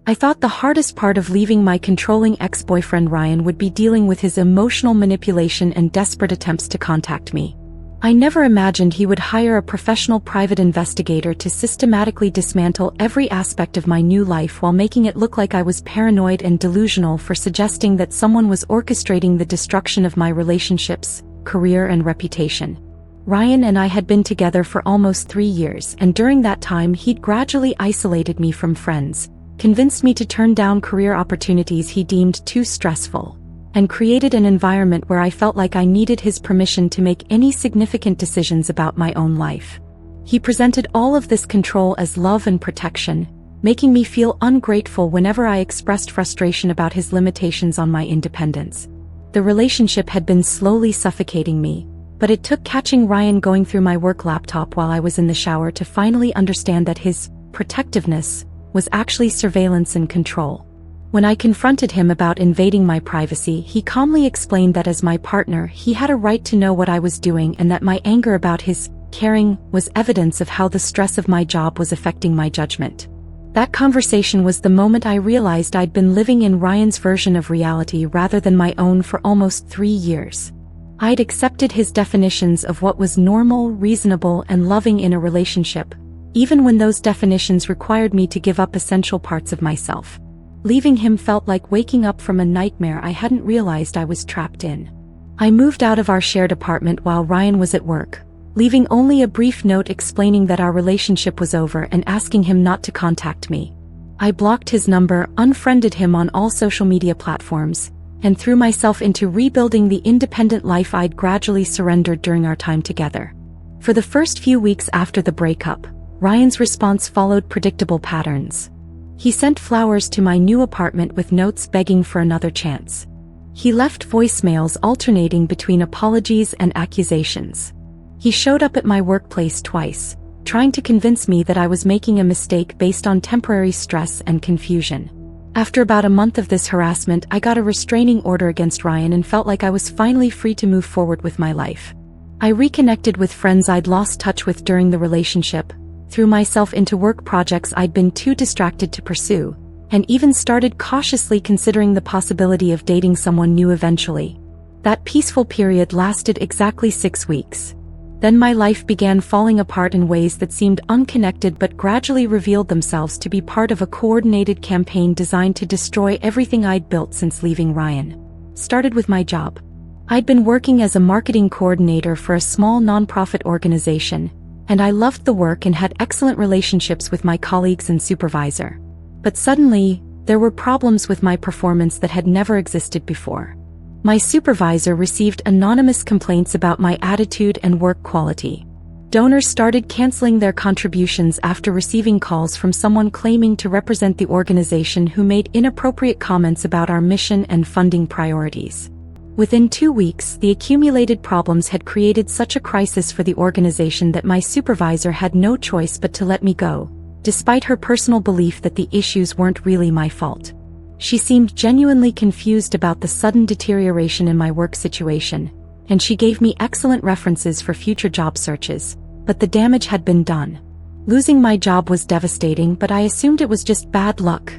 I thought the hardest part of leaving my controlling ex-boyfriend Ryan would be dealing with his emotional manipulation and desperate attempts to contact me. I never imagined he would hire a professional private investigator to systematically dismantle every aspect of my new life while making it look like I was paranoid and delusional for suggesting that someone was orchestrating the destruction of my relationships, career and reputation. Ryan and I had been together for almost 3 years, and during that time he'd gradually isolated me from friends, convinced me to turn down career opportunities he deemed too stressful, and created an environment where I felt like I needed his permission to make any significant decisions about my own life. He presented all of this control as love and protection, making me feel ungrateful whenever I expressed frustration about his limitations on my independence. The relationship had been slowly suffocating me, but it took catching Ryan going through my work laptop while I was in the shower to finally understand that his protectiveness was actually surveillance and control. When I confronted him about invading my privacy, he calmly explained that as my partner, he had a right to know what I was doing and that my anger about his caring was evidence of how the stress of my job was affecting my judgment. That conversation was the moment I realized I'd been living in Ryan's version of reality rather than my own for almost 3 years. I'd accepted his definitions of what was normal, reasonable, and loving in a relationship, even when those definitions required me to give up essential parts of myself. Leaving him felt like waking up from a nightmare I hadn't realized I was trapped in. I moved out of our shared apartment while Ryan was at work, leaving only a brief note explaining that our relationship was over and asking him not to contact me. I blocked his number, unfriended him on all social media platforms, and threw myself into rebuilding the independent life I'd gradually surrendered during our time together. For the first few weeks after the breakup, Ryan's response followed predictable patterns. He sent flowers to my new apartment with notes begging for another chance. He left voicemails alternating between apologies and accusations. He showed up at my workplace twice, trying to convince me that I was making a mistake based on temporary stress and confusion. After about a month of this harassment, I got a restraining order against Ryan and felt like I was finally free to move forward with my life. I reconnected with friends I'd lost touch with during the relationship, threw myself into work projects I'd been too distracted to pursue, and even started cautiously considering the possibility of dating someone new eventually. That peaceful period lasted exactly 6 weeks. Then my life began falling apart in ways that seemed unconnected but gradually revealed themselves to be part of a coordinated campaign designed to destroy everything I'd built since leaving Ryan. Started with my job. I'd been working as a marketing coordinator for a small nonprofit organization, and I loved the work and had excellent relationships with my colleagues and supervisor. But suddenly, there were problems with my performance that had never existed before. My supervisor received anonymous complaints about my attitude and work quality. Donors started canceling their contributions after receiving calls from someone claiming to represent the organization who made inappropriate comments about our mission and funding priorities. Within 2 weeks, the accumulated problems had created such a crisis for the organization that my supervisor had no choice but to let me go, despite her personal belief that the issues weren't really my fault. She seemed genuinely confused about the sudden deterioration in my work situation, and she gave me excellent references for future job searches, but the damage had been done. Losing my job was devastating, but I assumed it was just bad luck.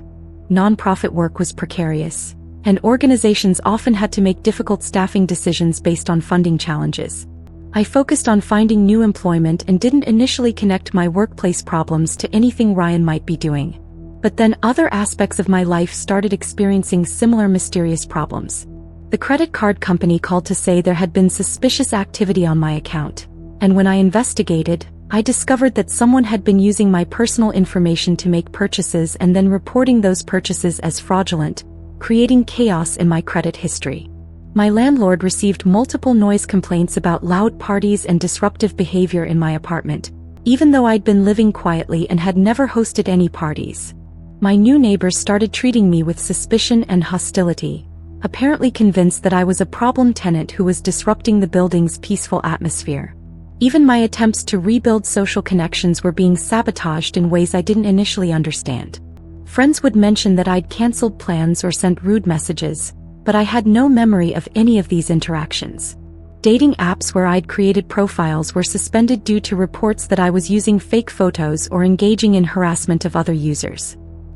Nonprofit work was precarious, and organizations often had to make difficult staffing decisions based on funding challenges. I focused on finding new employment and didn't initially connect my workplace problems to anything Ryan might be doing. But then other aspects of my life started experiencing similar mysterious problems. The credit card company called to say there had been suspicious activity on my account, and when I investigated, I discovered that someone had been using my personal information to make purchases and then reporting those purchases as fraudulent, creating chaos in my credit history. My landlord received multiple noise complaints about loud parties and disruptive behavior in my apartment, even though I'd been living quietly and had never hosted any parties. My new neighbors started treating me with suspicion and hostility, apparently convinced that I was a problem tenant who was disrupting the building's peaceful atmosphere. Even my attempts to rebuild social connections were being sabotaged in ways I didn't initially understand. Friends would mention that I'd canceled plans or sent rude messages, but I had no memory of any of these interactions. Dating apps where I'd created profiles were suspended due to reports that I was using fake photos or engaging in harassment of other users.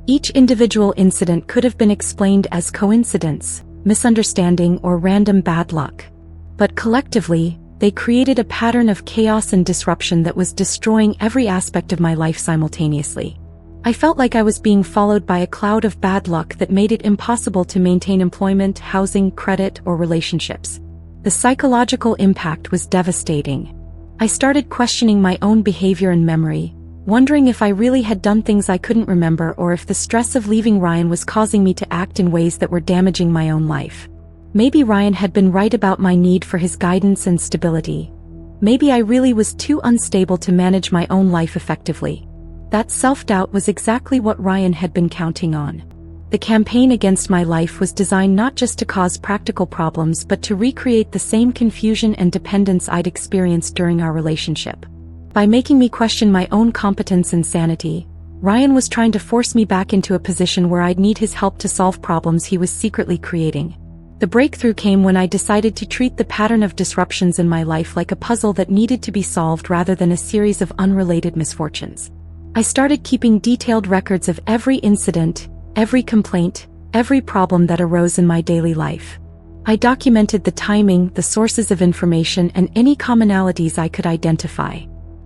Each individual incident could have been explained as coincidence, misunderstanding, or random bad luck. But collectively, they created a pattern of chaos and disruption that was destroying every aspect of my life simultaneously. I felt like I was being followed by a cloud of bad luck that made it impossible to maintain employment, housing, credit, or relationships. The psychological impact was devastating. I started questioning my own behavior and memory, wondering if I really had done things I couldn't remember or if the stress of leaving Ryan was causing me to act in ways that were damaging my own life. Maybe Ryan had been right about my need for his guidance and stability. Maybe I really was too unstable to manage my own life effectively. That self-doubt was exactly what Ryan had been counting on. The campaign against my life was designed not just to cause practical problems but to recreate the same confusion and dependence I'd experienced during our relationship. By making me question my own competence and sanity, Ryan was trying to force me back into a position where I'd need his help to solve problems he was secretly creating. The breakthrough came when I decided to treat the pattern of disruptions in my life like a puzzle that needed to be solved rather than a series of unrelated misfortunes. I started keeping detailed records of every incident, every complaint, every problem that arose in my daily life. I documented the timing, the sources of information, and any commonalities I could identify.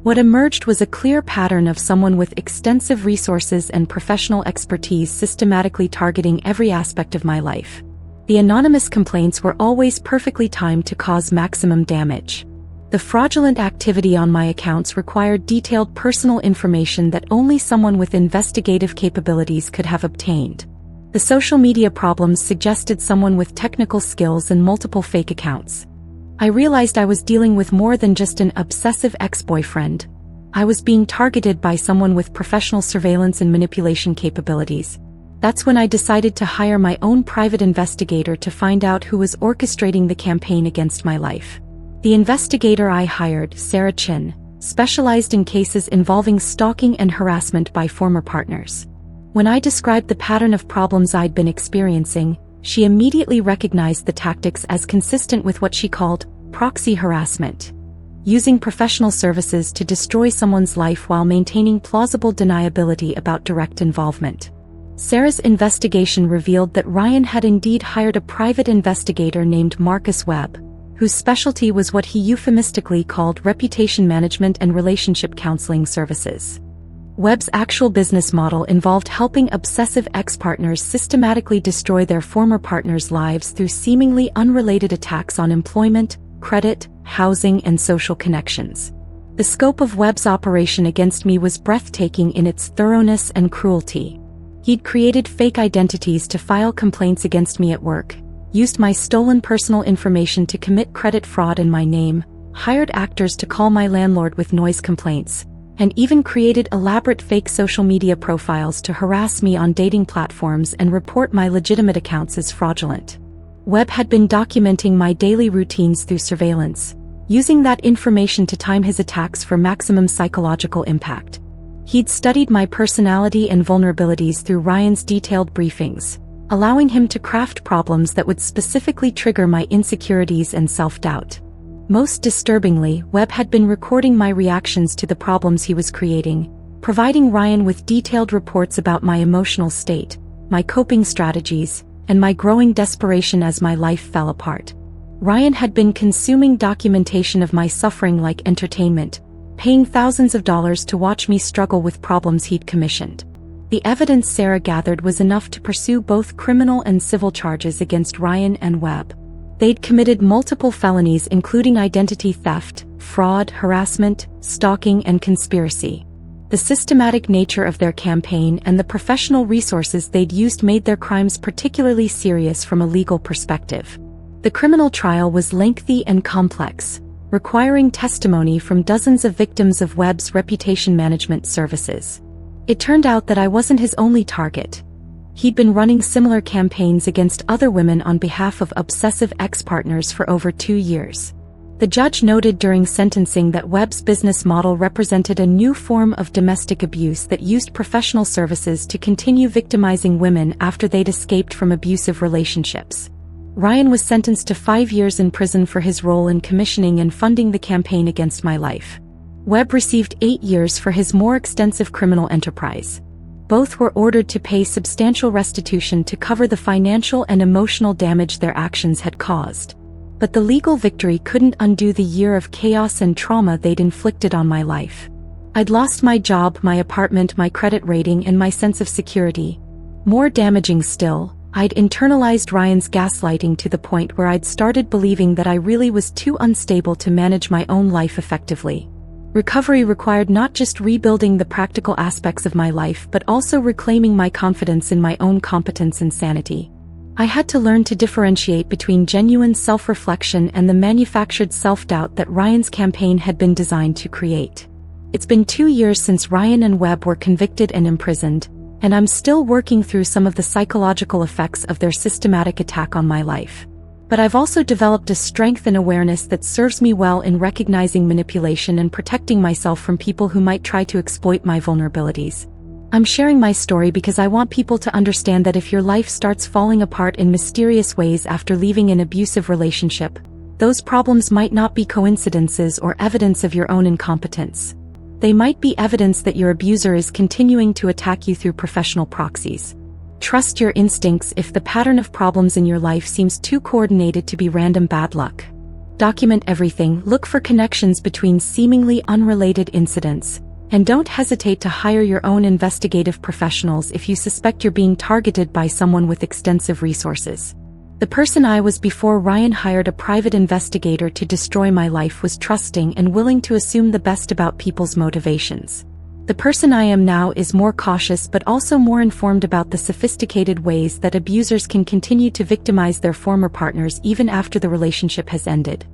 What emerged was a clear pattern of someone with extensive resources and professional expertise systematically targeting every aspect of my life. The anonymous complaints were always perfectly timed to cause maximum damage. The fraudulent activity on my accounts required detailed personal information that only someone with investigative capabilities could have obtained. The social media problems suggested someone with technical skills and multiple fake accounts. I realized I was dealing with more than just an obsessive ex-boyfriend. I was being targeted by someone with professional surveillance and manipulation capabilities. That's when I decided to hire my own private investigator to find out who was orchestrating the campaign against my life. The investigator I hired, Sarah Chin, specialized in cases involving stalking and harassment by former partners. When I described the pattern of problems I'd been experiencing, she immediately recognized the tactics as consistent with what she called proxy harassment, using professional services to destroy someone's life while maintaining plausible deniability about direct involvement. Sarah's investigation revealed that Ryan had indeed hired a private investigator named Marcus Webb, whose specialty was what he euphemistically called reputation management and relationship counseling services. Webb's actual business model involved helping obsessive ex-partners systematically destroy their former partners' lives through seemingly unrelated attacks on employment, credit, housing, and social connections. The scope of Webb's operation against me was breathtaking in its thoroughness and cruelty. He'd created fake identities to file complaints against me at work, used my stolen personal information to commit credit fraud in my name, hired actors to call my landlord with noise complaints, and even created elaborate fake social media profiles to harass me on dating platforms and report my legitimate accounts as fraudulent. Webb had been documenting my daily routines through surveillance, using that information to time his attacks for maximum psychological impact. He'd studied my personality and vulnerabilities through Ryan's detailed briefings, allowing him to craft problems that would specifically trigger my insecurities and self-doubt. Most disturbingly, Webb had been recording my reactions to the problems he was creating, providing Ryan with detailed reports about my emotional state, my coping strategies, and my growing desperation as my life fell apart. Ryan had been consuming documentation of my suffering like entertainment, paying thousands of dollars to watch me struggle with problems he'd commissioned. The evidence Sarah gathered was enough to pursue both criminal and civil charges against Ryan and Webb. They'd committed multiple felonies including identity theft, fraud, harassment, stalking, and conspiracy. The systematic nature of their campaign and the professional resources they'd used made their crimes particularly serious from a legal perspective. The criminal trial was lengthy and complex, requiring testimony from dozens of victims of Webb's reputation management services. It turned out that I wasn't his only target. He'd been running similar campaigns against other women on behalf of obsessive ex-partners for over 2 years. The judge noted during sentencing that Webb's business model represented a new form of domestic abuse that used professional services to continue victimizing women after they'd escaped from abusive relationships. Ryan was sentenced to 5 years in prison for his role in commissioning and funding the campaign against my life. Webb received 8 years for his more extensive criminal enterprise. both were ordered to pay substantial restitution to cover the financial and emotional damage their actions had caused. But the legal victory couldn't undo the year of chaos and trauma they'd inflicted on my life. I'd lost my job, my apartment, my credit rating, and my sense of security. More damaging still, I'd internalized Ryan's gaslighting to the point where I'd started believing that I really was too unstable to manage my own life effectively. Recovery required not just rebuilding the practical aspects of my life but also reclaiming my confidence in my own competence and sanity. I had to learn to differentiate between genuine self-reflection and the manufactured self-doubt that Ryan's campaign had been designed to create. It's been 2 years since Ryan and Webb were convicted and imprisoned, and I'm still working through some of the psychological effects of their systematic attack on my life. But I've also developed a strength and awareness that serves me well in recognizing manipulation and protecting myself from people who might try to exploit my vulnerabilities. I'm sharing my story because I want people to understand that if your life starts falling apart in mysterious ways after leaving an abusive relationship, those problems might not be coincidences or evidence of your own incompetence. They might be evidence that your abuser is continuing to attack you through professional proxies. Trust your instincts if the pattern of problems in your life seems too coordinated to be random bad luck. Document everything, look for connections between seemingly unrelated incidents, and don't hesitate to hire your own investigative professionals if you suspect you're being targeted by someone with extensive resources. The person I was before Ryan hired a private investigator to destroy my life was trusting and willing to assume the best about people's motivations. The person I am now is more cautious but also more informed about the sophisticated ways that abusers can continue to victimize their former partners even after the relationship has ended.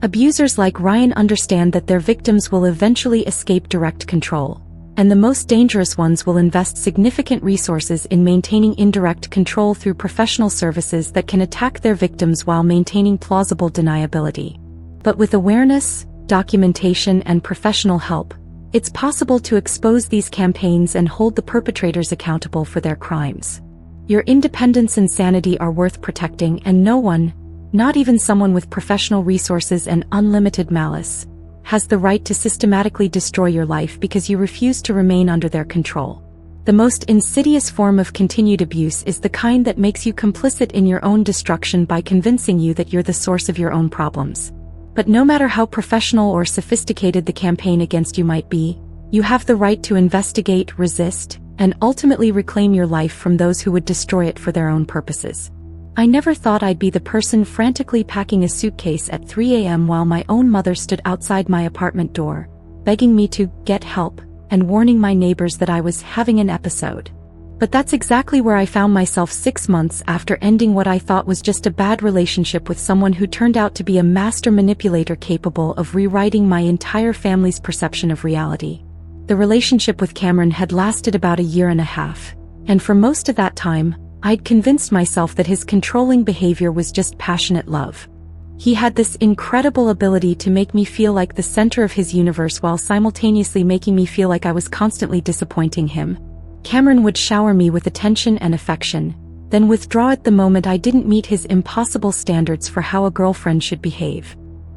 Abusers like Ryan understand that their victims will eventually escape direct control, and the most dangerous ones will invest significant resources in maintaining indirect control through professional services that can attack their victims while maintaining plausible deniability. But with awareness, documentation, and professional help, it's possible to expose these campaigns and hold the perpetrators accountable for their crimes. Your independence and sanity are worth protecting, and no one, not even someone with professional resources and unlimited malice, has the right to systematically destroy your life because you refuse to remain under their control. The most insidious form of continued abuse is the kind that makes you complicit in your own destruction by convincing you that you're the source of your own problems. But no matter how professional or sophisticated the campaign against you might be, you have the right to investigate, resist, and ultimately reclaim your life from those who would destroy it for their own purposes. I never thought I'd be the person frantically packing a suitcase at 3 a.m. while my own mother stood outside my apartment door, begging me to get help and warning my neighbors that I was having an episode. But that's exactly where I found myself 6 months after ending what I thought was just a bad relationship with someone who turned out to be a master manipulator capable of rewriting my entire family's perception of reality. The relationship with Cameron had lasted about 1.5 years, and for most of that time, I'd convinced myself that his controlling behavior was just passionate love. He had this incredible ability to make me feel like the center of his universe while simultaneously making me feel like I was constantly disappointing him. Cameron would shower me with attention and affection, then withdraw at the moment I didn't meet his impossible standards for how a girlfriend should behave.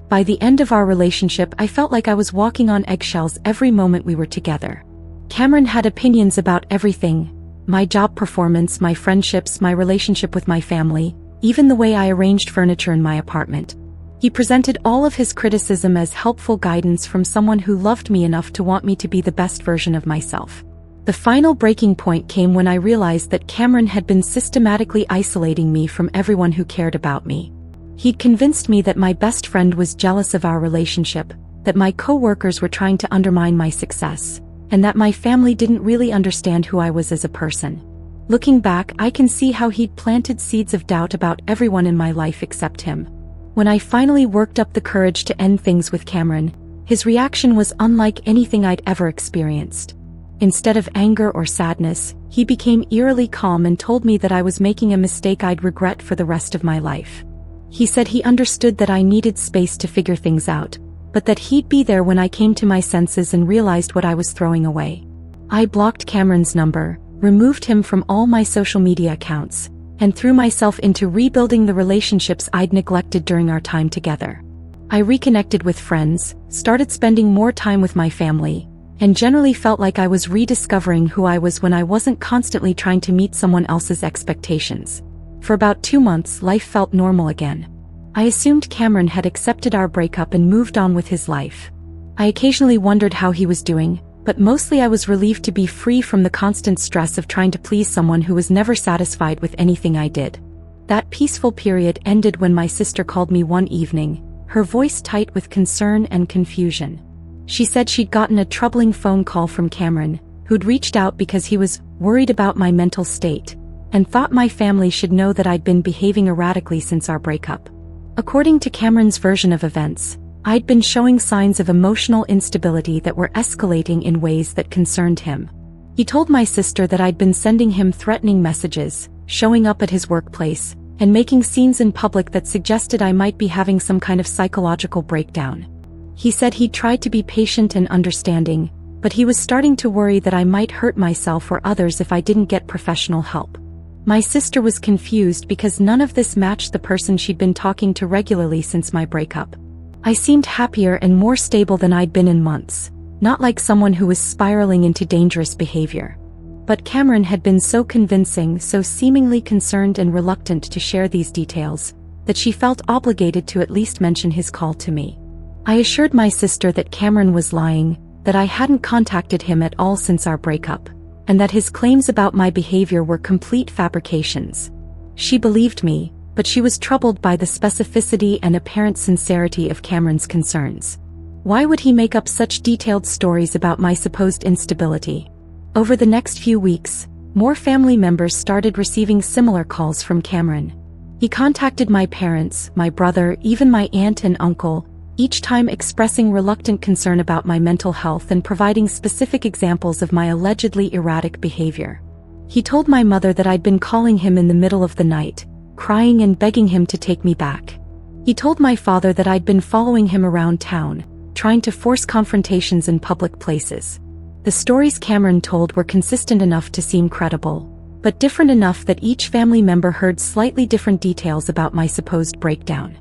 By the end of our relationship, I felt like I was walking on eggshells every moment we were together. Cameron had opinions about everything: my job performance, my friendships, my relationship with my family, even the way I arranged furniture in my apartment. He presented all of his criticism as helpful guidance from someone who loved me enough to want me to be the best version of myself. The final breaking point came when I realized that Cameron had been systematically isolating me from everyone who cared about me. He'd convinced me that my best friend was jealous of our relationship, that my co-workers were trying to undermine my success, and that my family didn't really understand who I was as a person. Looking back, I can see how he'd planted seeds of doubt about everyone in my life except him. When I finally worked up the courage to end things with Cameron, his reaction was unlike anything I'd ever experienced. Instead of anger or sadness, he became eerily calm and told me that I was making a mistake I'd regret for the rest of my life. He said he understood that I needed space to figure things out, but that he'd be there when I came to my senses and realized what I was throwing away. I blocked Cameron's number, removed him from all my social media accounts, and threw myself into rebuilding the relationships I'd neglected during our time together. I reconnected with friends, started spending more time with my family, and generally felt like I was rediscovering who I was when I wasn't constantly trying to meet someone else's expectations. For about 2 months, life felt normal again. I assumed Cameron had accepted our breakup and moved on with his life. I occasionally wondered how he was doing, but mostly I was relieved to be free from the constant stress of trying to please someone who was never satisfied with anything I did. That peaceful period ended when my sister called me one evening, her voice tight with concern and confusion. She said she'd gotten a troubling phone call from Cameron, who'd reached out because he was worried about my mental state, and thought my family should know that I'd been behaving erratically since our breakup. According to Cameron's version of events, I'd been showing signs of emotional instability that were escalating in ways that concerned him. He told my sister that I'd been sending him threatening messages, showing up at his workplace, and making scenes in public that suggested I might be having some kind of psychological breakdown. He said he'd tried to be patient and understanding, but he was starting to worry that I might hurt myself or others if I didn't get professional help. My sister was confused because none of this matched the person she'd been talking to regularly since my breakup. I seemed happier and more stable than I'd been in months, not like someone who was spiraling into dangerous behavior. But Cameron had been so convincing, so seemingly concerned and reluctant to share these details, that she felt obligated to at least mention his call to me. I assured my sister that Cameron was lying, that I hadn't contacted him at all since our breakup, and that his claims about my behavior were complete fabrications. She believed me, but she was troubled by the specificity and apparent sincerity of Cameron's concerns. Why would he make up such detailed stories about my supposed instability? Over the next few weeks, more family members started receiving similar calls from Cameron. He contacted my parents, my brother, even my aunt and uncle, each time expressing reluctant concern about my mental health and providing specific examples of my allegedly erratic behavior. He told my mother that I'd been calling him in the middle of the night, crying and begging him to take me back. He told my father that I'd been following him around town, trying to force confrontations in public places. The stories Cameron told were consistent enough to seem credible, but different enough that each family member heard slightly different details about my supposed breakdown.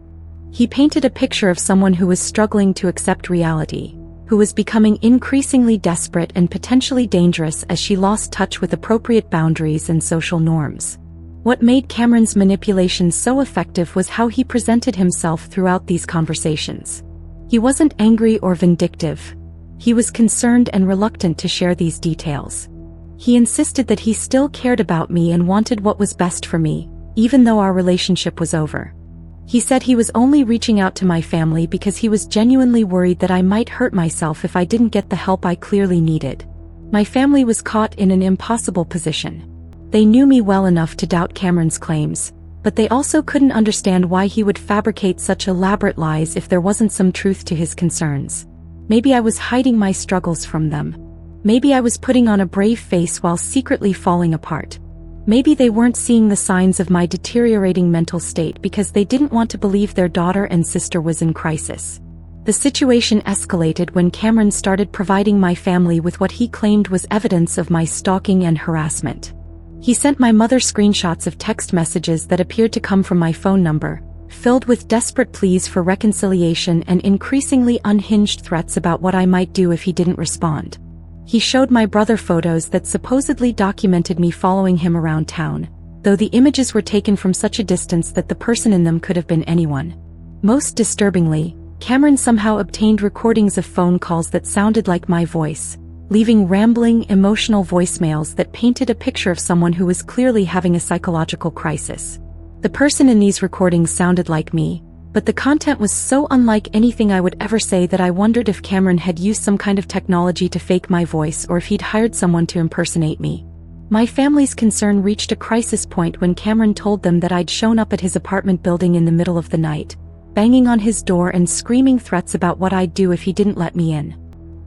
He painted a picture of someone who was struggling to accept reality, who was becoming increasingly desperate and potentially dangerous as she lost touch with appropriate boundaries and social norms. What made Cameron's manipulation so effective was how he presented himself throughout these conversations. He wasn't angry or vindictive. He was concerned and reluctant to share these details. He insisted that he still cared about me and wanted what was best for me, even though our relationship was over. He said he was only reaching out to my family because he was genuinely worried that I might hurt myself if I didn't get the help I clearly needed. My family was caught in an impossible position. They knew me well enough to doubt Cameron's claims, but they also couldn't understand why he would fabricate such elaborate lies if there wasn't some truth to his concerns. Maybe I was hiding my struggles from them. Maybe I was putting on a brave face while secretly falling apart. Maybe they weren't seeing the signs of my deteriorating mental state because they didn't want to believe their daughter and sister was in crisis. The situation escalated when Cameron started providing my family with what he claimed was evidence of my stalking and harassment. He sent my mother screenshots of text messages that appeared to come from my phone number, filled with desperate pleas for reconciliation and increasingly unhinged threats about what I might do if he didn't respond. He showed my brother photos that supposedly documented me following him around town, though the images were taken from such a distance that the person in them could have been anyone. Most disturbingly, Cameron somehow obtained recordings of phone calls that sounded like my voice, leaving rambling, emotional voicemails that painted a picture of someone who was clearly having a psychological crisis. The person in these recordings sounded like me, but the content was so unlike anything I would ever say that I wondered if Cameron had used some kind of technology to fake my voice or if he'd hired someone to impersonate me. My family's concern reached a crisis point when Cameron told them that I'd shown up at his apartment building in the middle of the night, banging on his door and screaming threats about what I'd do if he didn't let me in.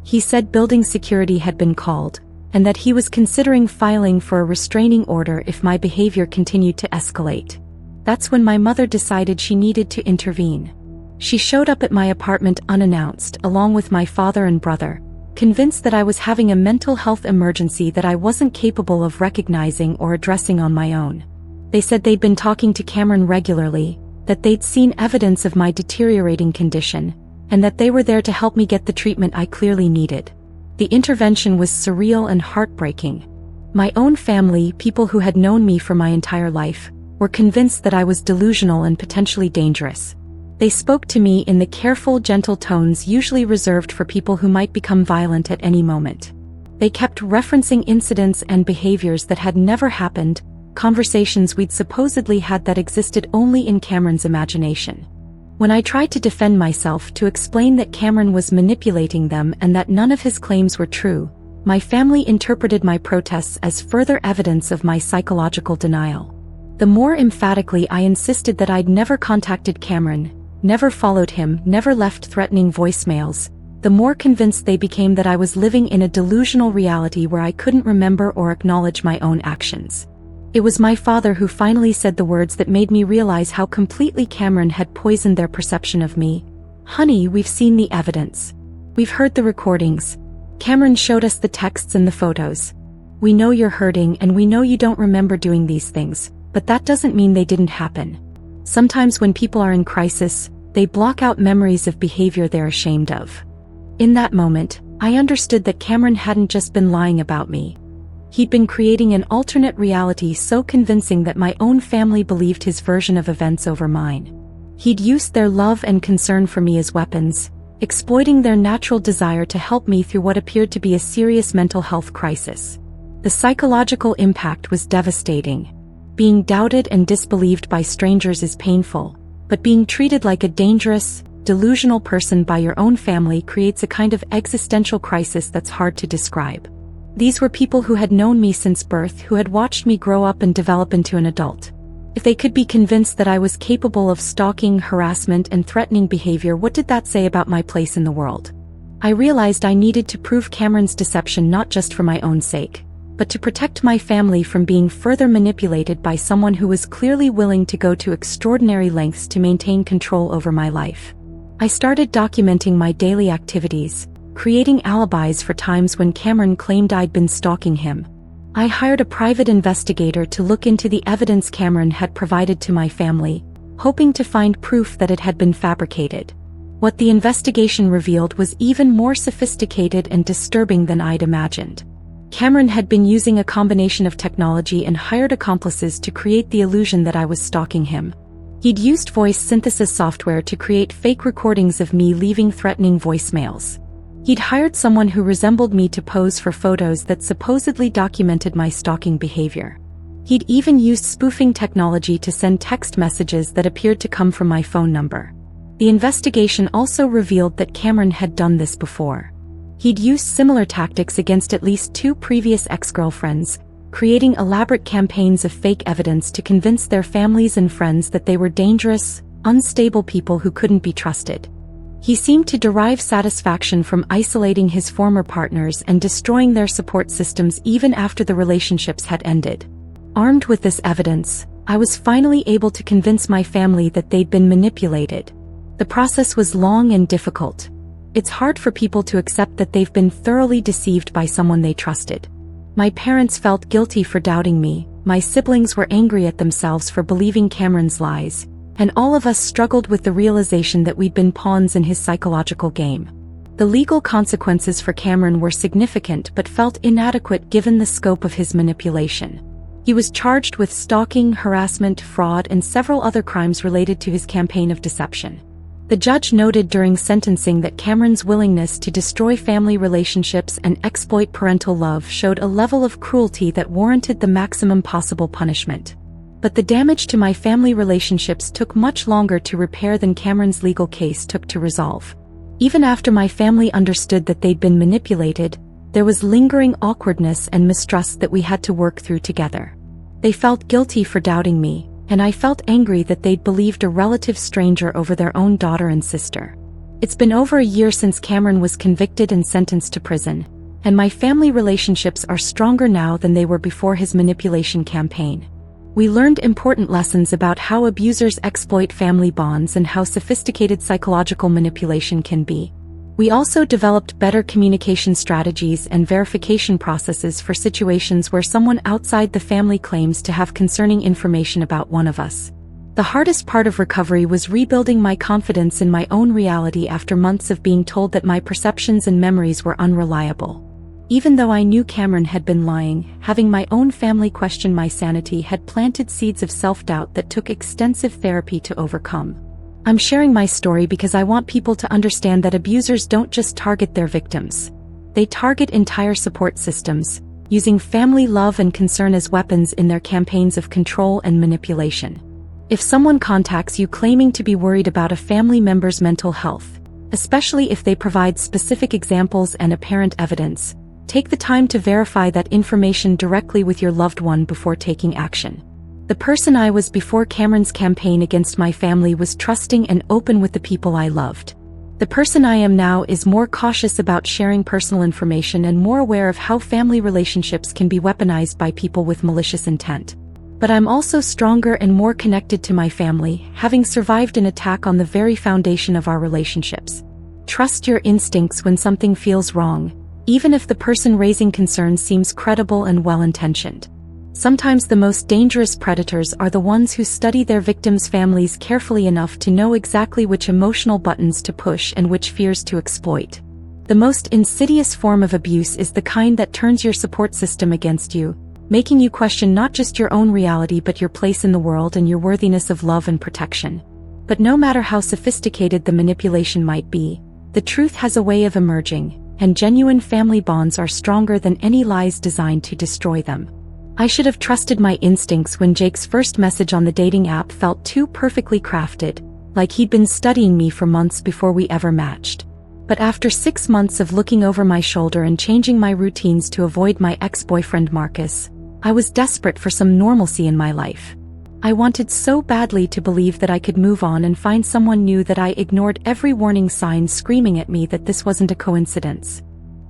He said building security had been called, and that he was considering filing for a restraining order if my behavior continued to escalate. That's when my mother decided she needed to intervene. She showed up at my apartment unannounced, along with my father and brother, convinced that I was having a mental health emergency that I wasn't capable of recognizing or addressing on my own. They said they'd been talking to Cameron regularly, that they'd seen evidence of my deteriorating condition, and that they were there to help me get the treatment I clearly needed. The intervention was surreal and heartbreaking. My own family, people who had known me for my entire life, were convinced that I was delusional and potentially dangerous. They spoke to me in the careful, gentle tones usually reserved for people who might become violent at any moment. They kept referencing incidents and behaviors that had never happened, conversations we'd supposedly had that existed only in Cameron's imagination. When I tried to defend myself, to explain that Cameron was manipulating them and that none of his claims were true, my family interpreted my protests as further evidence of my psychological denial. The more emphatically I insisted that I'd never contacted Cameron, never followed him, never left threatening voicemails, the more convinced they became that I was living in a delusional reality where I couldn't remember or acknowledge my own actions. It was my father who finally said the words that made me realize how completely Cameron had poisoned their perception of me. "Honey, we've seen the evidence. We've heard the recordings. Cameron showed us the texts and the photos. We know you're hurting and we know you don't remember doing these things, but that doesn't mean they didn't happen. Sometimes when people are in crisis, they block out memories of behavior they're ashamed of." In that moment, I understood that Cameron hadn't just been lying about me. He'd been creating an alternate reality so convincing that my own family believed his version of events over mine. He'd used their love and concern for me as weapons, exploiting their natural desire to help me through what appeared to be a serious mental health crisis. The psychological impact was devastating. Being doubted and disbelieved by strangers is painful, but being treated like a dangerous, delusional person by your own family creates a kind of existential crisis that's hard to describe. These were people who had known me since birth, who had watched me grow up and develop into an adult. If they could be convinced that I was capable of stalking, harassment, and threatening behavior, what did that say about my place in the world? I realized I needed to prove Cameron's deception not just for my own sake, but to protect my family from being further manipulated by someone who was clearly willing to go to extraordinary lengths to maintain control over my life. I started documenting my daily activities, creating alibis for times when Cameron claimed I'd been stalking him. I hired a private investigator to look into the evidence Cameron had provided to my family, hoping to find proof that it had been fabricated. What the investigation revealed was even more sophisticated and disturbing than I'd imagined. Cameron had been using a combination of technology and hired accomplices to create the illusion that I was stalking him. He'd used voice synthesis software to create fake recordings of me leaving threatening voicemails. He'd hired someone who resembled me to pose for photos that supposedly documented my stalking behavior. He'd even used spoofing technology to send text messages that appeared to come from my phone number. The investigation also revealed that Cameron had done this before. He'd used similar tactics against at least 2 previous ex-girlfriends, creating elaborate campaigns of fake evidence to convince their families and friends that they were dangerous, unstable people who couldn't be trusted. He seemed to derive satisfaction from isolating his former partners and destroying their support systems even after the relationships had ended. Armed with this evidence, I was finally able to convince my family that they'd been manipulated. The process was long and difficult. It's hard for people to accept that they've been thoroughly deceived by someone they trusted. My parents felt guilty for doubting me, my siblings were angry at themselves for believing Cameron's lies, and all of us struggled with the realization that we'd been pawns in his psychological game. The legal consequences for Cameron were significant but felt inadequate given the scope of his manipulation. He was charged with stalking, harassment, fraud, and several other crimes related to his campaign of deception. The judge noted during sentencing that Cameron's willingness to destroy family relationships and exploit parental love showed a level of cruelty that warranted the maximum possible punishment. But the damage to my family relationships took much longer to repair than Cameron's legal case took to resolve. Even after my family understood that they'd been manipulated, there was lingering awkwardness and mistrust that we had to work through together. They felt guilty for doubting me, and I felt angry that they'd believed a relative stranger over their own daughter and sister. It's been over a year since Cameron was convicted and sentenced to prison, and my family relationships are stronger now than they were before his manipulation campaign. We learned important lessons about how abusers exploit family bonds and how sophisticated psychological manipulation can be. We also developed better communication strategies and verification processes for situations where someone outside the family claims to have concerning information about one of us. The hardest part of recovery was rebuilding my confidence in my own reality after months of being told that my perceptions and memories were unreliable. Even though I knew Cameron had been lying, having my own family question my sanity had planted seeds of self-doubt that took extensive therapy to overcome. I'm sharing my story because I want people to understand that abusers don't just target their victims. They target entire support systems, using family love and concern as weapons in their campaigns of control and manipulation. If someone contacts you claiming to be worried about a family member's mental health, especially if they provide specific examples and apparent evidence, take the time to verify that information directly with your loved one before taking action. The person I was before Cameron's campaign against my family was trusting and open with the people I loved. The person I am now is more cautious about sharing personal information and more aware of how family relationships can be weaponized by people with malicious intent. But I'm also stronger and more connected to my family, having survived an attack on the very foundation of our relationships. Trust your instincts when something feels wrong, even if the person raising concern seems credible and well-intentioned. Sometimes the most dangerous predators are the ones who study their victims' families carefully enough to know exactly which emotional buttons to push and which fears to exploit. The most insidious form of abuse is the kind that turns your support system against you, making you question not just your own reality but your place in the world and your worthiness of love and protection. But no matter how sophisticated the manipulation might be, the truth has a way of emerging, and genuine family bonds are stronger than any lies designed to destroy them. I should have trusted my instincts when Jake's first message on the dating app felt too perfectly crafted, like he'd been studying me for months before we ever matched. But after 6 months of looking over my shoulder and changing my routines to avoid my ex-boyfriend Marcus, I was desperate for some normalcy in my life. I wanted so badly to believe that I could move on and find someone new that I ignored every warning sign screaming at me that this wasn't a coincidence.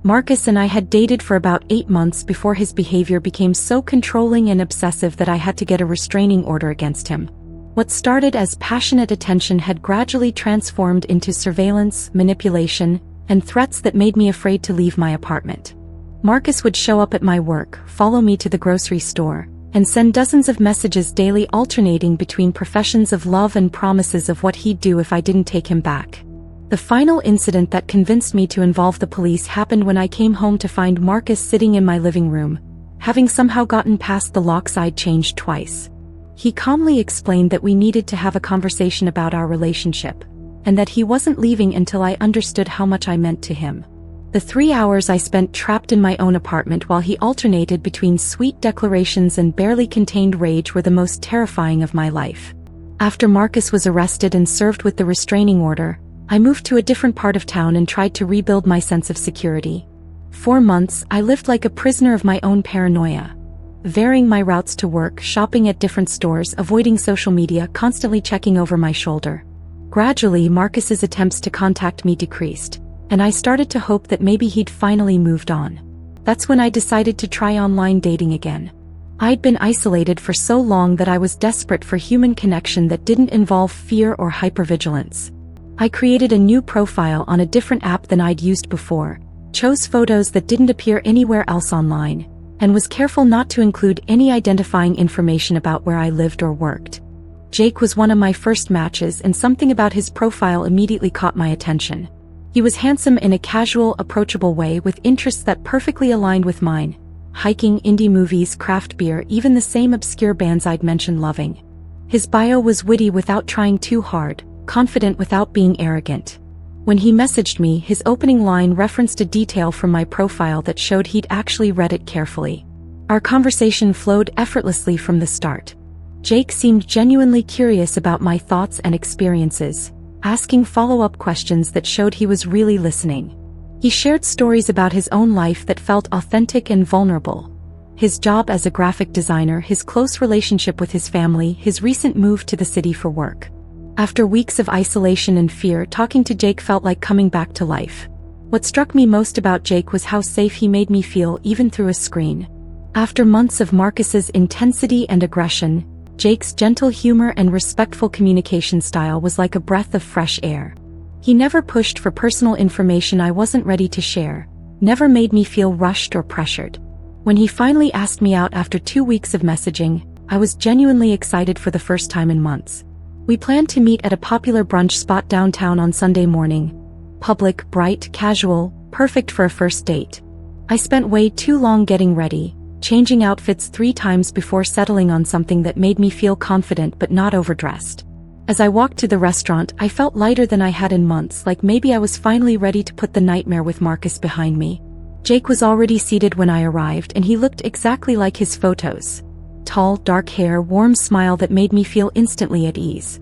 Marcus and I had dated for about 8 months before his behavior became so controlling and obsessive that I had to get a restraining order against him. What started as passionate attention had gradually transformed into surveillance, manipulation, and threats that made me afraid to leave my apartment. Marcus would show up at my work, follow me to the grocery store, and send dozens of messages daily alternating between professions of love and promises of what he'd do if I didn't take him back. The final incident that convinced me to involve the police happened when I came home to find Marcus sitting in my living room, having somehow gotten past the locks I'd changed twice. He calmly explained that we needed to have a conversation about our relationship, and that he wasn't leaving until I understood how much I meant to him. The 3 hours I spent trapped in my own apartment while he alternated between sweet declarations and barely contained rage were the most terrifying of my life. After Marcus was arrested and served with the restraining order, I moved to a different part of town and tried to rebuild my sense of security. 4 months, I lived like a prisoner of my own paranoia, varying my routes to work, shopping at different stores, avoiding social media, constantly checking over my shoulder. Gradually, Marcus's attempts to contact me decreased, and I started to hope that maybe he'd finally moved on. That's when I decided to try online dating again. I'd been isolated for so long that I was desperate for human connection that didn't involve fear or hypervigilance. I created a new profile on a different app than I'd used before, chose photos that didn't appear anywhere else online, and was careful not to include any identifying information about where I lived or worked. Jake was one of my first matches, and something about his profile immediately caught my attention. He was handsome in a casual, approachable way with interests that perfectly aligned with mine: hiking, indie movies, craft beer, even the same obscure bands I'd mentioned loving. His bio was witty without trying too hard, confident without being arrogant. When he messaged me, his opening line referenced a detail from my profile that showed he'd actually read it carefully. Our conversation flowed effortlessly from the start. Jake seemed genuinely curious about my thoughts and experiences, asking follow-up questions that showed he was really listening. He shared stories about his own life that felt authentic and vulnerable. His job as a graphic designer, his close relationship with his family, his recent move to the city for work. After weeks of isolation and fear, talking to Jake felt like coming back to life. What struck me most about Jake was how safe he made me feel even through a screen. After months of Marcus's intensity and aggression, Jake's gentle humor and respectful communication style was like a breath of fresh air. He never pushed for personal information I wasn't ready to share, never made me feel rushed or pressured. When he finally asked me out after 2 weeks of messaging, I was genuinely excited for the first time in months. We planned to meet at a popular brunch spot downtown on Sunday morning. Public, bright, casual, perfect for a first date. I spent way too long getting ready, changing outfits 3 times before settling on something that made me feel confident but not overdressed. As I walked to the restaurant, I felt lighter than I had in months, like maybe I was finally ready to put the nightmare with Marcus behind me. Jake was already seated when I arrived, and he looked exactly like his photos. Tall, dark hair, warm smile that made me feel instantly at ease.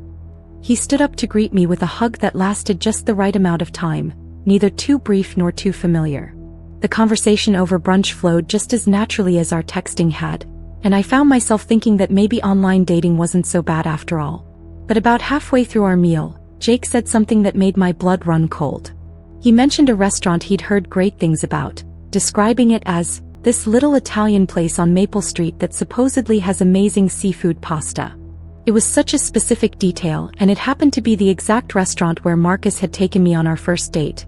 He stood up to greet me with a hug that lasted just the right amount of time, neither too brief nor too familiar. The conversation over brunch flowed just as naturally as our texting had, and I found myself thinking that maybe online dating wasn't so bad after all. But about halfway through our meal, Jake said something that made my blood run cold. He mentioned a restaurant he'd heard great things about, describing it as this little Italian place on Maple Street that supposedly has amazing seafood pasta. It was such a specific detail, and it happened to be the exact restaurant where Marcus had taken me on our first date.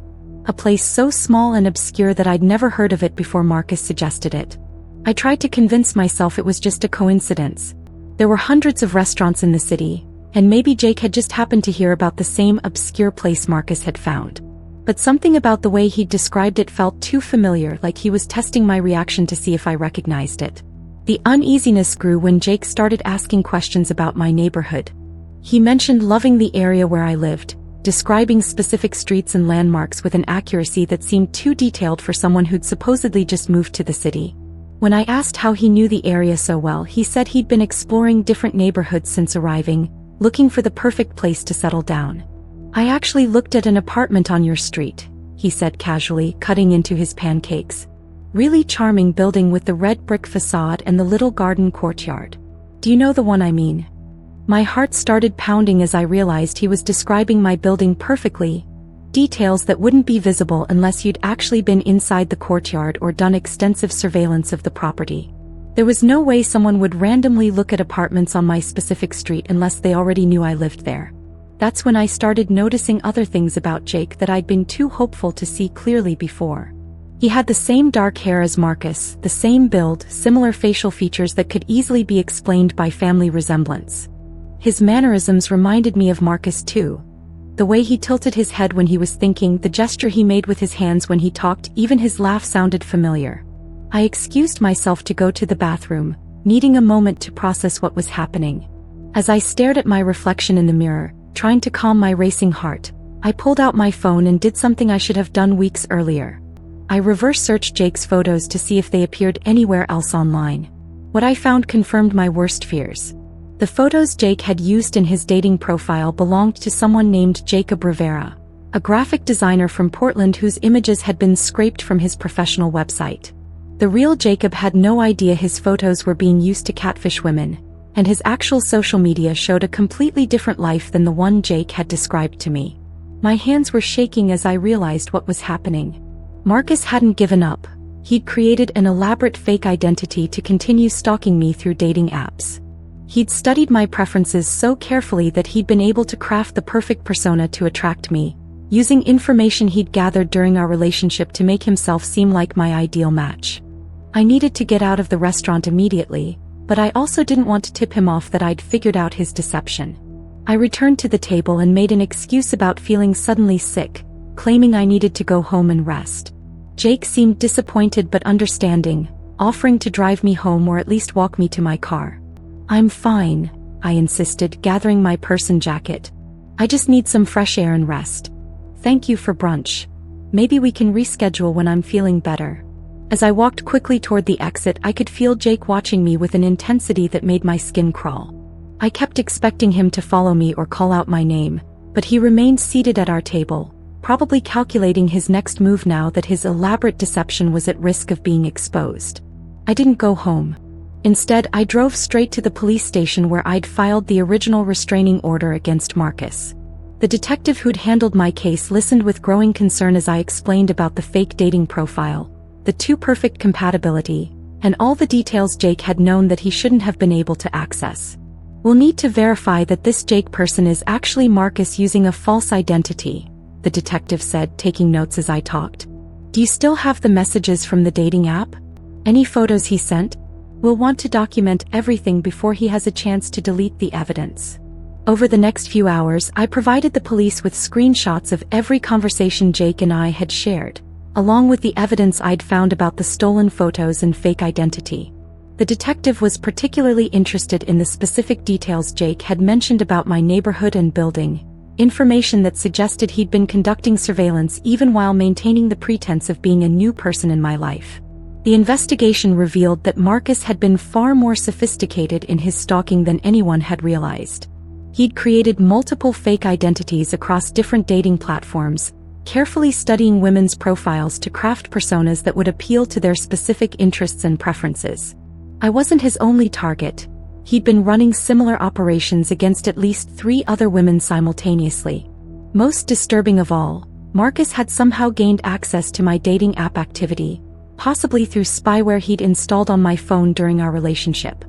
A place so small and obscure that I'd never heard of it before Marcus suggested it. I tried to convince myself it was just a coincidence. There were hundreds of restaurants in the city, and maybe Jake had just happened to hear about the same obscure place Marcus had found. But something about the way he'd described it felt too familiar, like he was testing my reaction to see if I recognized it. The uneasiness grew when Jake started asking questions about my neighborhood. He mentioned loving the area where I lived, describing specific streets and landmarks with an accuracy that seemed too detailed for someone who'd supposedly just moved to the city. When I asked how he knew the area so well, he said he'd been exploring different neighborhoods since arriving, looking for the perfect place to settle down. "I actually looked at an apartment on your street," he said casually, cutting into his pancakes. "Really charming building with the red brick facade and the little garden courtyard. Do you know the one I mean?" My heart started pounding as I realized he was describing my building perfectly, details that wouldn't be visible unless you'd actually been inside the courtyard or done extensive surveillance of the property. There was no way someone would randomly look at apartments on my specific street unless they already knew I lived there. That's when I started noticing other things about Jake that I'd been too hopeful to see clearly before. He had the same dark hair as Marcus, the same build, similar facial features that could easily be explained by family resemblance. His mannerisms reminded me of Marcus too. The way he tilted his head when he was thinking, the gesture he made with his hands when he talked, even his laugh sounded familiar. I excused myself to go to the bathroom, needing a moment to process what was happening. As I stared at my reflection in the mirror, trying to calm my racing heart, I pulled out my phone and did something I should have done weeks earlier. I reverse-searched Jake's photos to see if they appeared anywhere else online. What I found confirmed my worst fears. The photos Jake had used in his dating profile belonged to someone named Jacob Rivera, a graphic designer from Portland whose images had been scraped from his professional website. The real Jacob had no idea his photos were being used to catfish women, and his actual social media showed a completely different life than the one Jake had described to me. My hands were shaking as I realized what was happening. Marcus hadn't given up. He'd created an elaborate fake identity to continue stalking me through dating apps. He'd studied my preferences so carefully that he'd been able to craft the perfect persona to attract me, using information he'd gathered during our relationship to make himself seem like my ideal match. I needed to get out of the restaurant immediately, but I also didn't want to tip him off that I'd figured out his deception. I returned to the table and made an excuse about feeling suddenly sick, claiming I needed to go home and rest. Jake seemed disappointed but understanding, offering to drive me home or at least walk me to my car. "I'm fine," I insisted, gathering my purse and jacket. "I just need some fresh air and rest. Thank you for brunch. Maybe we can reschedule when I'm feeling better." As I walked quickly toward the exit, I could feel Jake watching me with an intensity that made my skin crawl. I kept expecting him to follow me or call out my name, but he remained seated at our table, probably calculating his next move now that his elaborate deception was at risk of being exposed. I didn't go home. Instead, I drove straight to the police station where I'd filed the original restraining order against Marcus. The detective who'd handled my case listened with growing concern as I explained about the fake dating profile, the too-perfect compatibility, and all the details Jake had known that he shouldn't have been able to access. "We'll need to verify that this Jake person is actually Marcus using a false identity," the detective said, taking notes as I talked. "Do you still have the messages from the dating app? Any photos he sent? We'll want to document everything before he has a chance to delete the evidence." Over the next few hours, I provided the police with screenshots of every conversation Jake and I had shared, along with the evidence I'd found about the stolen photos and fake identity. The detective was particularly interested in the specific details Jake had mentioned about my neighborhood and building, information that suggested he'd been conducting surveillance even while maintaining the pretense of being a new person in my life. The investigation revealed that Marcus had been far more sophisticated in his stalking than anyone had realized. He'd created multiple fake identities across different dating platforms, carefully studying women's profiles to craft personas that would appeal to their specific interests and preferences. I wasn't his only target. He'd been running similar operations against at least 3 other women simultaneously. Most disturbing of all, Marcus had somehow gained access to my dating app activity, possibly through spyware he'd installed on my phone during our relationship.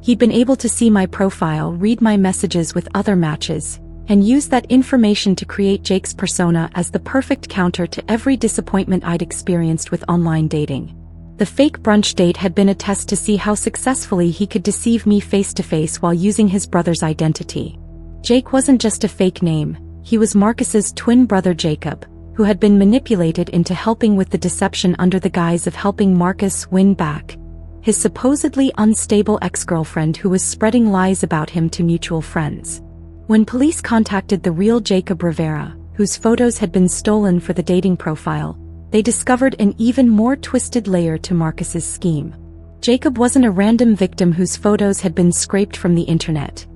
He'd been able to see my profile, read my messages with other matches, and use that information to create Jake's persona as the perfect counter to every disappointment I'd experienced with online dating. The fake brunch date had been a test to see how successfully he could deceive me face-to-face while using his brother's identity. Jake wasn't just a fake name, he was Marcus's twin brother Jacob, who had been manipulated into helping with the deception under the guise of helping Marcus win back his supposedly unstable ex-girlfriend who was spreading lies about him to mutual friends. When police contacted the real Jacob Rivera, whose photos had been stolen for the dating profile, they discovered an even more twisted layer to Marcus's scheme. Jacob wasn't a random victim whose photos had been scraped from the internet.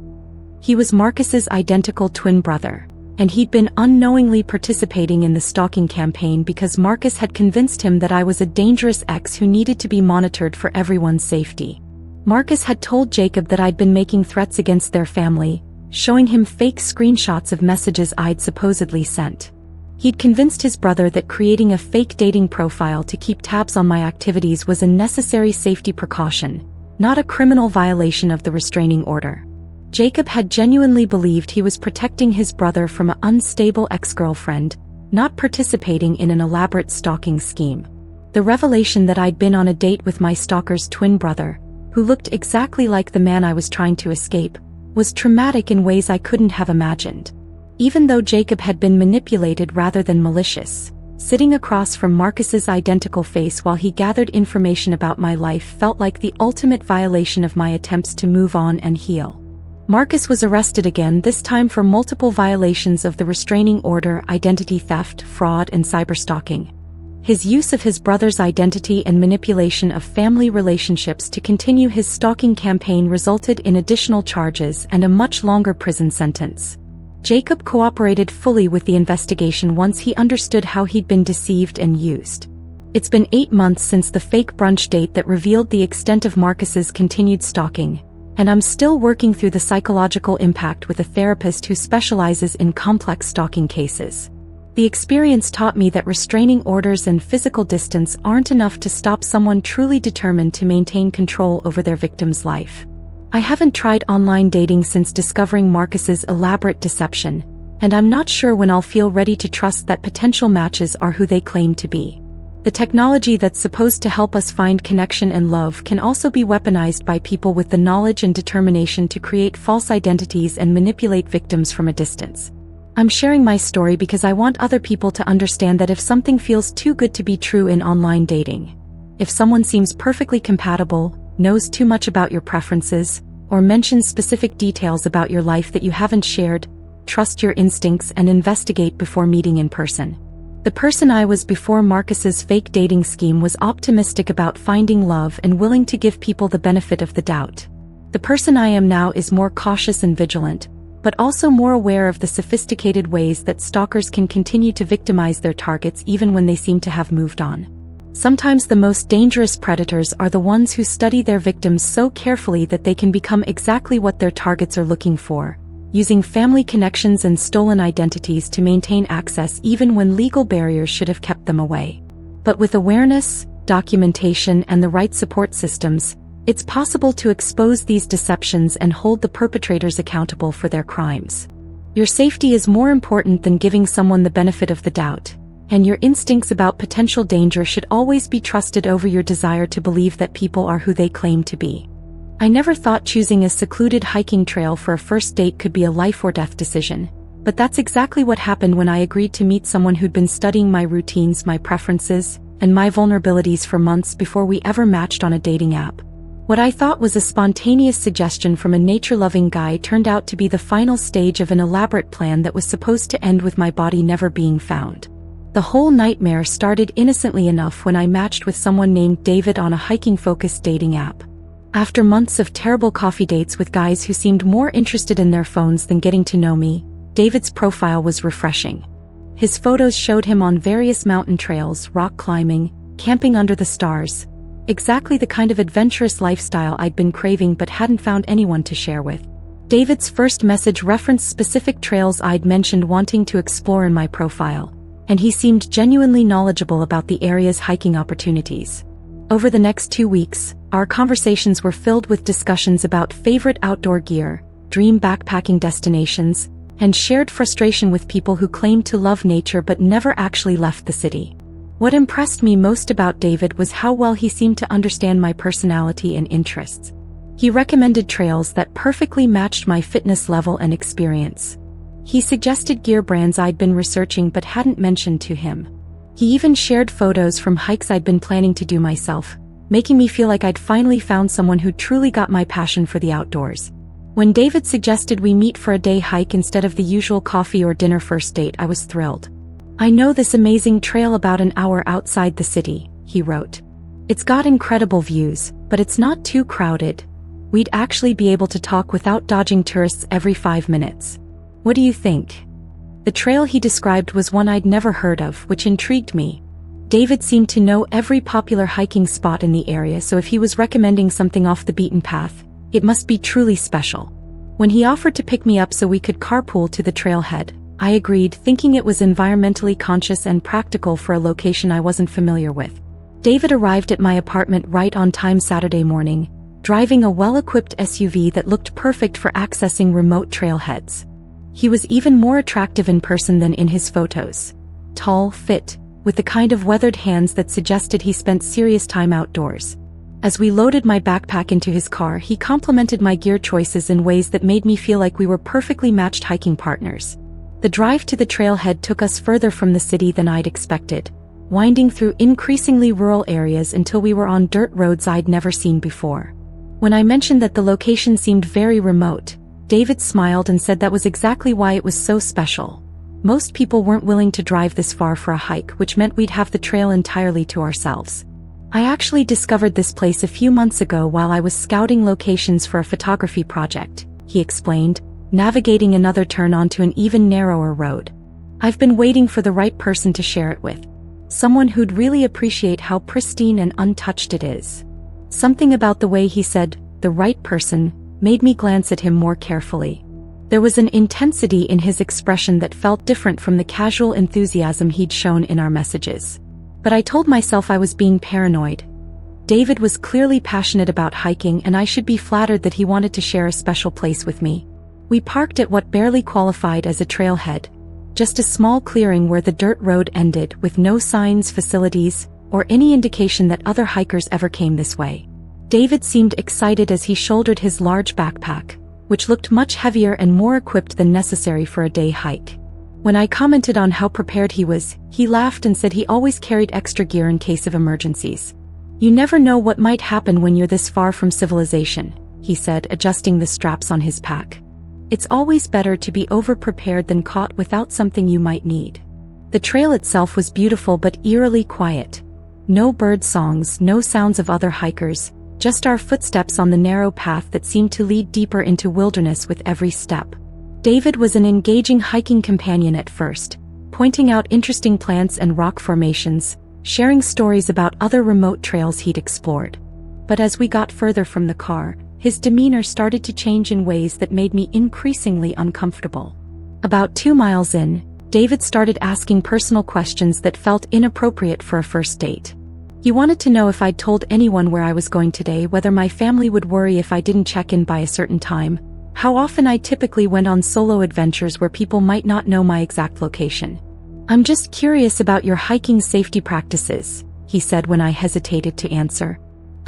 He was Marcus's identical twin brother, and he'd been unknowingly participating in the stalking campaign because Marcus had convinced him that I was a dangerous ex who needed to be monitored for everyone's safety. Marcus had told Jacob that I'd been making threats against their family, showing him fake screenshots of messages I'd supposedly sent. He'd convinced his brother that creating a fake dating profile to keep tabs on my activities was a necessary safety precaution, not a criminal violation of the restraining order. Jacob had genuinely believed he was protecting his brother from an unstable ex-girlfriend, not participating in an elaborate stalking scheme. The revelation that I'd been on a date with my stalker's twin brother, who looked exactly like the man I was trying to escape, was traumatic in ways I couldn't have imagined. Even though Jacob had been manipulated rather than malicious, sitting across from Marcus's identical face while he gathered information about my life felt like the ultimate violation of my attempts to move on and heal. Marcus was arrested again, this time for multiple violations of the restraining order, identity theft, fraud, and cyberstalking. His use of his brother's identity and manipulation of family relationships to continue his stalking campaign resulted in additional charges and a much longer prison sentence. Jacob cooperated fully with the investigation once he understood how he'd been deceived and used. It's been 8 months since the fake brunch date that revealed the extent of Marcus's continued stalking, and I'm still working through the psychological impact with a therapist who specializes in complex stalking cases. The experience taught me that restraining orders and physical distance aren't enough to stop someone truly determined to maintain control over their victim's life. I haven't tried online dating since discovering Marcus's elaborate deception, and I'm not sure when I'll feel ready to trust that potential matches are who they claim to be. The technology that's supposed to help us find connection and love can also be weaponized by people with the knowledge and determination to create false identities and manipulate victims from a distance. I'm sharing my story because I want other people to understand that if something feels too good to be true in online dating, if someone seems perfectly compatible, knows too much about your preferences, or mentions specific details about your life that you haven't shared, trust your instincts and investigate before meeting in person. The person I was before Marcus's fake dating scheme was optimistic about finding love and willing to give people the benefit of the doubt. The person I am now is more cautious and vigilant, but also more aware of the sophisticated ways that stalkers can continue to victimize their targets even when they seem to have moved on. Sometimes the most dangerous predators are the ones who study their victims so carefully that they can become exactly what their targets are looking for, using family connections and stolen identities to maintain access even when legal barriers should have kept them away. But with awareness, documentation, and the right support systems, it's possible to expose these deceptions and hold the perpetrators accountable for their crimes. Your safety is more important than giving someone the benefit of the doubt, and your instincts about potential danger should always be trusted over your desire to believe that people are who they claim to be. I never thought choosing a secluded hiking trail for a first date could be a life or death decision. But that's exactly what happened when I agreed to meet someone who'd been studying my routines, my preferences, and my vulnerabilities for months before we ever matched on a dating app. What I thought was a spontaneous suggestion from a nature-loving guy turned out to be the final stage of an elaborate plan that was supposed to end with my body never being found. The whole nightmare started innocently enough when I matched with someone named David on a hiking-focused dating app. After months of terrible coffee dates with guys who seemed more interested in their phones than getting to know me, David's profile was refreshing. His photos showed him on various mountain trails, rock climbing, camping under the stars. Exactly the kind of adventurous lifestyle I'd been craving but hadn't found anyone to share with. David's first message referenced specific trails I'd mentioned wanting to explore in my profile, and he seemed genuinely knowledgeable about the area's hiking opportunities. Over the next 2 weeks, our conversations were filled with discussions about favorite outdoor gear, dream backpacking destinations, and shared frustration with people who claimed to love nature but never actually left the city. What impressed me most about David was how well he seemed to understand my personality and interests. He recommended trails that perfectly matched my fitness level and experience. He suggested gear brands I'd been researching but hadn't mentioned to him. He even shared photos from hikes I'd been planning to do myself, making me feel like I'd finally found someone who truly got my passion for the outdoors. When David suggested we meet for a day hike instead of the usual coffee or dinner first date, I was thrilled. "I know this amazing trail about an hour outside the city," he wrote. "It's got incredible views, but it's not too crowded. We'd actually be able to talk without dodging tourists every 5 minutes. What do you think?" The trail he described was one I'd never heard of, which intrigued me. David seemed to know every popular hiking spot in the area, so if he was recommending something off the beaten path, it must be truly special. When he offered to pick me up so we could carpool to the trailhead, I agreed, thinking it was environmentally conscious and practical for a location I wasn't familiar with. David arrived at my apartment right on time Saturday morning, driving a well-equipped SUV that looked perfect for accessing remote trailheads. He was even more attractive in person than in his photos. Tall, fit, with the kind of weathered hands that suggested he spent serious time outdoors. As we loaded my backpack into his car, he complimented my gear choices in ways that made me feel like we were perfectly matched hiking partners. The drive to the trailhead took us further from the city than I'd expected, winding through increasingly rural areas until we were on dirt roads I'd never seen before. When I mentioned that the location seemed very remote, David smiled and said that was exactly why it was so special. Most people weren't willing to drive this far for a hike, which meant we'd have the trail entirely to ourselves. "I actually discovered this place a few months ago while I was scouting locations for a photography project," he explained, navigating another turn onto an even narrower road. "I've been waiting for the right person to share it with. Someone who'd really appreciate how pristine and untouched it is." Something about the way he said, "the right person," made me glance at him more carefully. There was an intensity in his expression that felt different from the casual enthusiasm he'd shown in our messages. But I told myself I was being paranoid. David was clearly passionate about hiking, and I should be flattered that he wanted to share a special place with me. We parked at what barely qualified as a trailhead, just a small clearing where the dirt road ended, with no signs, facilities, or any indication that other hikers ever came this way. David seemed excited as he shouldered his large backpack, which looked much heavier and more equipped than necessary for a day hike. When I commented on how prepared he was, he laughed and said he always carried extra gear in case of emergencies. "You never know what might happen when you're this far from civilization," he said, adjusting the straps on his pack. "It's always better to be over-prepared than caught without something you might need." The trail itself was beautiful but eerily quiet. No bird songs, no sounds of other hikers, just our footsteps on the narrow path that seemed to lead deeper into wilderness with every step. David was an engaging hiking companion at first, pointing out interesting plants and rock formations, sharing stories about other remote trails he'd explored. But as we got further from the car, his demeanor started to change in ways that made me increasingly uncomfortable. About 2 miles in, David started asking personal questions that felt inappropriate for a first date. He wanted to know if I'd told anyone where I was going today, whether my family would worry if I didn't check in by a certain time, how often I typically went on solo adventures where people might not know my exact location. "I'm just curious about your hiking safety practices," he said when I hesitated to answer.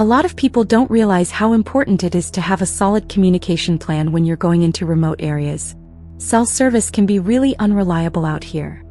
A lot of people don't realize how important it is to have a solid communication plan when you're going into remote areas. Cell service can be really unreliable out here.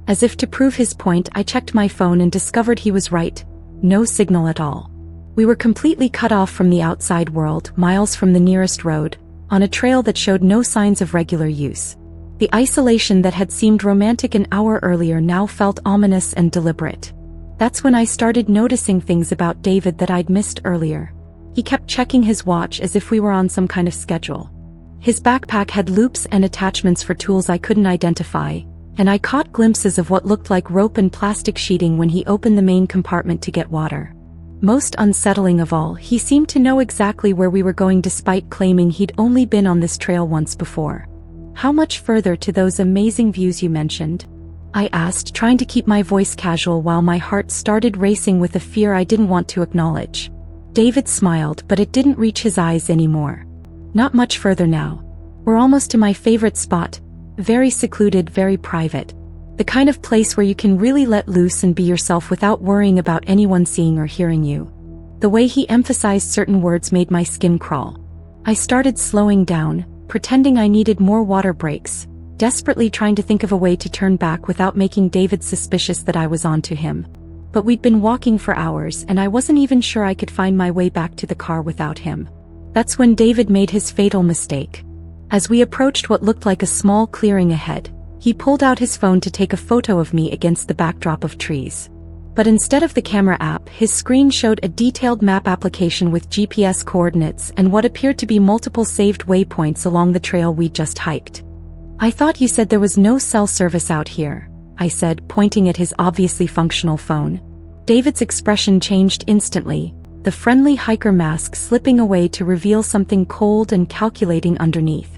As if to prove his point, I checked my phone and discovered he was right. No signal at all. We were completely cut off from the outside world, miles from the nearest road, on a trail that showed no signs of regular use. The isolation that had seemed romantic an hour earlier now felt ominous and deliberate. That's when I started noticing things about David that I'd missed earlier. He kept checking his watch as if we were on some kind of schedule. His backpack had loops and attachments for tools I couldn't identify, and I caught glimpses of what looked like rope and plastic sheeting when he opened the main compartment to get water. Most unsettling of all, he seemed to know exactly where we were going despite claiming he'd only been on this trail once before. "How much further to those amazing views you mentioned?" I asked, trying to keep my voice casual while my heart started racing with a fear I didn't want to acknowledge. David smiled, but it didn't reach his eyes anymore. "Not much further now. We're almost to my favorite spot. Very secluded, very private. The kind of place where you can really let loose and be yourself without worrying about anyone seeing or hearing you." The way he emphasized certain words made my skin crawl. I started slowing down, pretending I needed more water breaks, desperately trying to think of a way to turn back without making David suspicious that I was onto him. But we'd been walking for hours and I wasn't even sure I could find my way back to the car without him. That's when David made his fatal mistake. As we approached what looked like a small clearing ahead, he pulled out his phone to take a photo of me against the backdrop of trees. But instead of the camera app, his screen showed a detailed map application with GPS coordinates and what appeared to be multiple saved waypoints along the trail we'd just hiked. "I thought you said there was no cell service out here," I said, pointing at his obviously functional phone. David's expression changed instantly, the friendly hiker mask slipping away to reveal something cold and calculating underneath.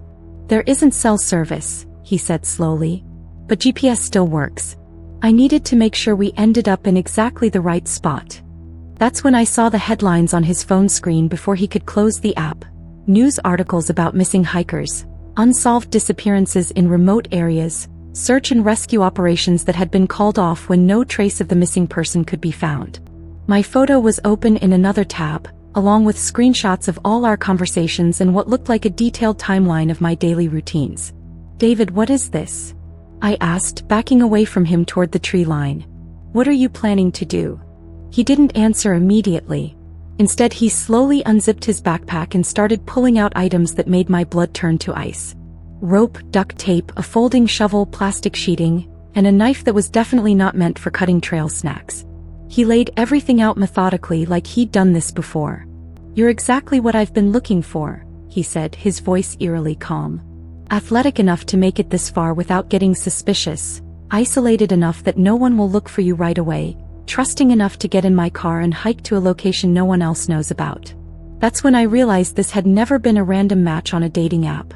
"There isn't cell service," he said slowly. "But GPS still works. I needed to make sure we ended up in exactly the right spot." That's when I saw the headlines on his phone screen before he could close the app. News articles about missing hikers, unsolved disappearances in remote areas, search and rescue operations that had been called off when no trace of the missing person could be found. My photo was open in another tab, along with screenshots of all our conversations and what looked like a detailed timeline of my daily routines. "David, what is this?" I asked, backing away from him toward the tree line. "What are you planning to do?" He didn't answer immediately. Instead, he slowly unzipped his backpack and started pulling out items that made my blood turn to ice. Rope, duct tape, a folding shovel, plastic sheeting, and a knife that was definitely not meant for cutting trail snacks. He laid everything out methodically like he'd done this before. "You're exactly what I've been looking for," he said, his voice eerily calm. "Athletic enough to make it this far without getting suspicious, isolated enough that no one will look for you right away, trusting enough to get in my car and hike to a location no one else knows about." That's when I realized this had never been a random match on a dating app.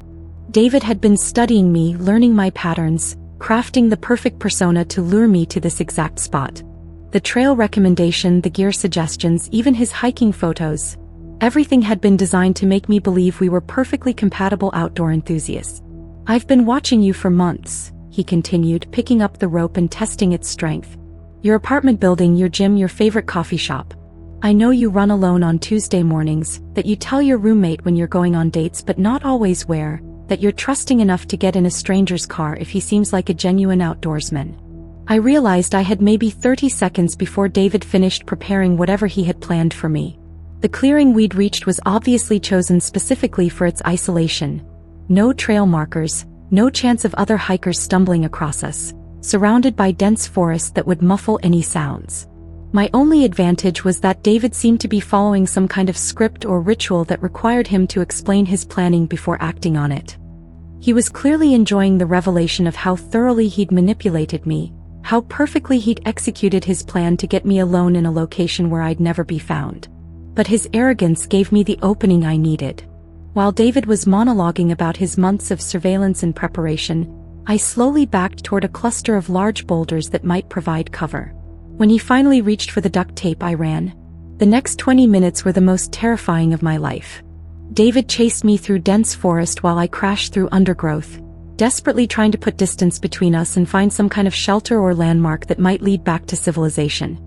David had been studying me, learning my patterns, crafting the perfect persona to lure me to this exact spot. The trail recommendation, the gear suggestions, even his hiking photos. Everything had been designed to make me believe we were perfectly compatible outdoor enthusiasts. "I've been watching you for months," he continued, picking up the rope and testing its strength. "Your apartment building, your gym, your favorite coffee shop. I know you run alone on Tuesday mornings, that you tell your roommate when you're going on dates but not always where, that you're trusting enough to get in a stranger's car if he seems like a genuine outdoorsman." I realized I had maybe 30 seconds before David finished preparing whatever he had planned for me. The clearing we'd reached was obviously chosen specifically for its isolation. No trail markers, no chance of other hikers stumbling across us, surrounded by dense forest that would muffle any sounds. My only advantage was that David seemed to be following some kind of script or ritual that required him to explain his planning before acting on it. He was clearly enjoying the revelation of how thoroughly he'd manipulated me, how perfectly he'd executed his plan to get me alone in a location where I'd never be found. But his arrogance gave me the opening I needed. While David was monologuing about his months of surveillance and preparation, I slowly backed toward a cluster of large boulders that might provide cover. When he finally reached for the duct tape, I ran. The next 20 minutes were the most terrifying of my life. David chased me through dense forest while I crashed through undergrowth, desperately trying to put distance between us and find some kind of shelter or landmark that might lead back to civilization.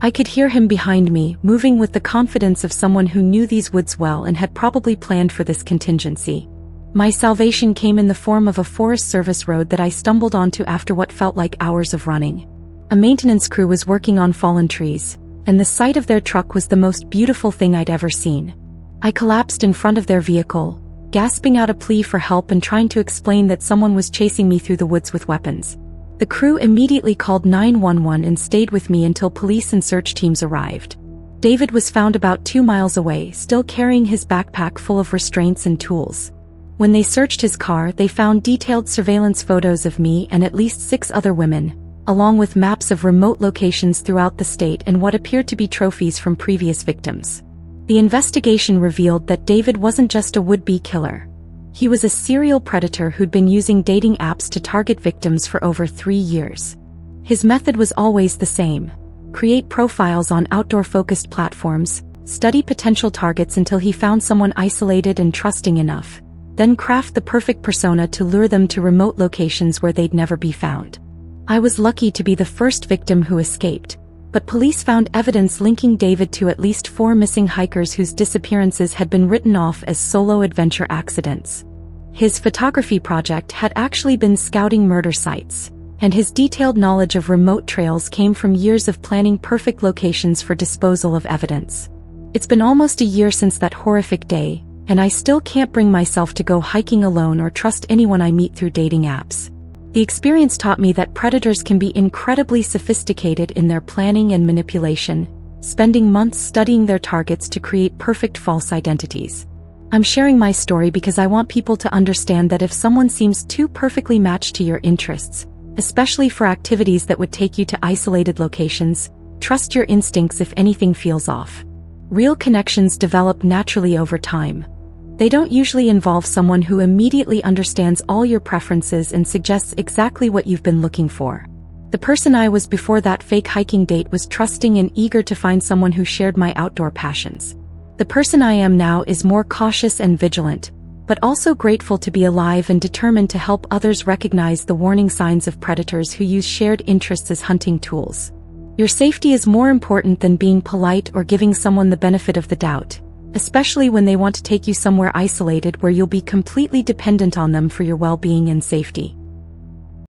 I could hear him behind me, moving with the confidence of someone who knew these woods well and had probably planned for this contingency. My salvation came in the form of a Forest Service road that I stumbled onto after what felt like hours of running. A maintenance crew was working on fallen trees, and the sight of their truck was the most beautiful thing I'd ever seen. I collapsed in front of their vehicle, gasping out a plea for help and trying to explain that someone was chasing me through the woods with weapons. The crew immediately called 911 and stayed with me until police and search teams arrived. David was found about 2 miles away, still carrying his backpack full of restraints and tools. When they searched his car, they found detailed surveillance photos of me and at least 6 other women, along with maps of remote locations throughout the state and what appeared to be trophies from previous victims. The investigation revealed that David wasn't just a would-be killer. He was a serial predator who'd been using dating apps to target victims for over 3 years. His method was always the same: create profiles on outdoor-focused platforms, study potential targets until he found someone isolated and trusting enough, then craft the perfect persona to lure them to remote locations where they'd never be found. I was lucky to be the first victim who escaped, but police found evidence linking David to at least 4 missing hikers whose disappearances had been written off as solo adventure accidents. His photography project had actually been scouting murder sites, and his detailed knowledge of remote trails came from years of planning perfect locations for disposal of evidence. It's been almost a year since that horrific day, and I still can't bring myself to go hiking alone or trust anyone I meet through dating apps. The experience taught me that predators can be incredibly sophisticated in their planning and manipulation, spending months studying their targets to create perfect false identities. I'm sharing my story because I want people to understand that if someone seems too perfectly matched to your interests, especially for activities that would take you to isolated locations, trust your instincts if anything feels off. Real connections develop naturally over time. They don't usually involve someone who immediately understands all your preferences and suggests exactly what you've been looking for. The person I was before that fake hiking date was trusting and eager to find someone who shared my outdoor passions. The person I am now is more cautious and vigilant, but also grateful to be alive and determined to help others recognize the warning signs of predators who use shared interests as hunting tools. Your safety is more important than being polite or giving someone the benefit of the doubt, especially when they want to take you somewhere isolated where you'll be completely dependent on them for your well-being and safety.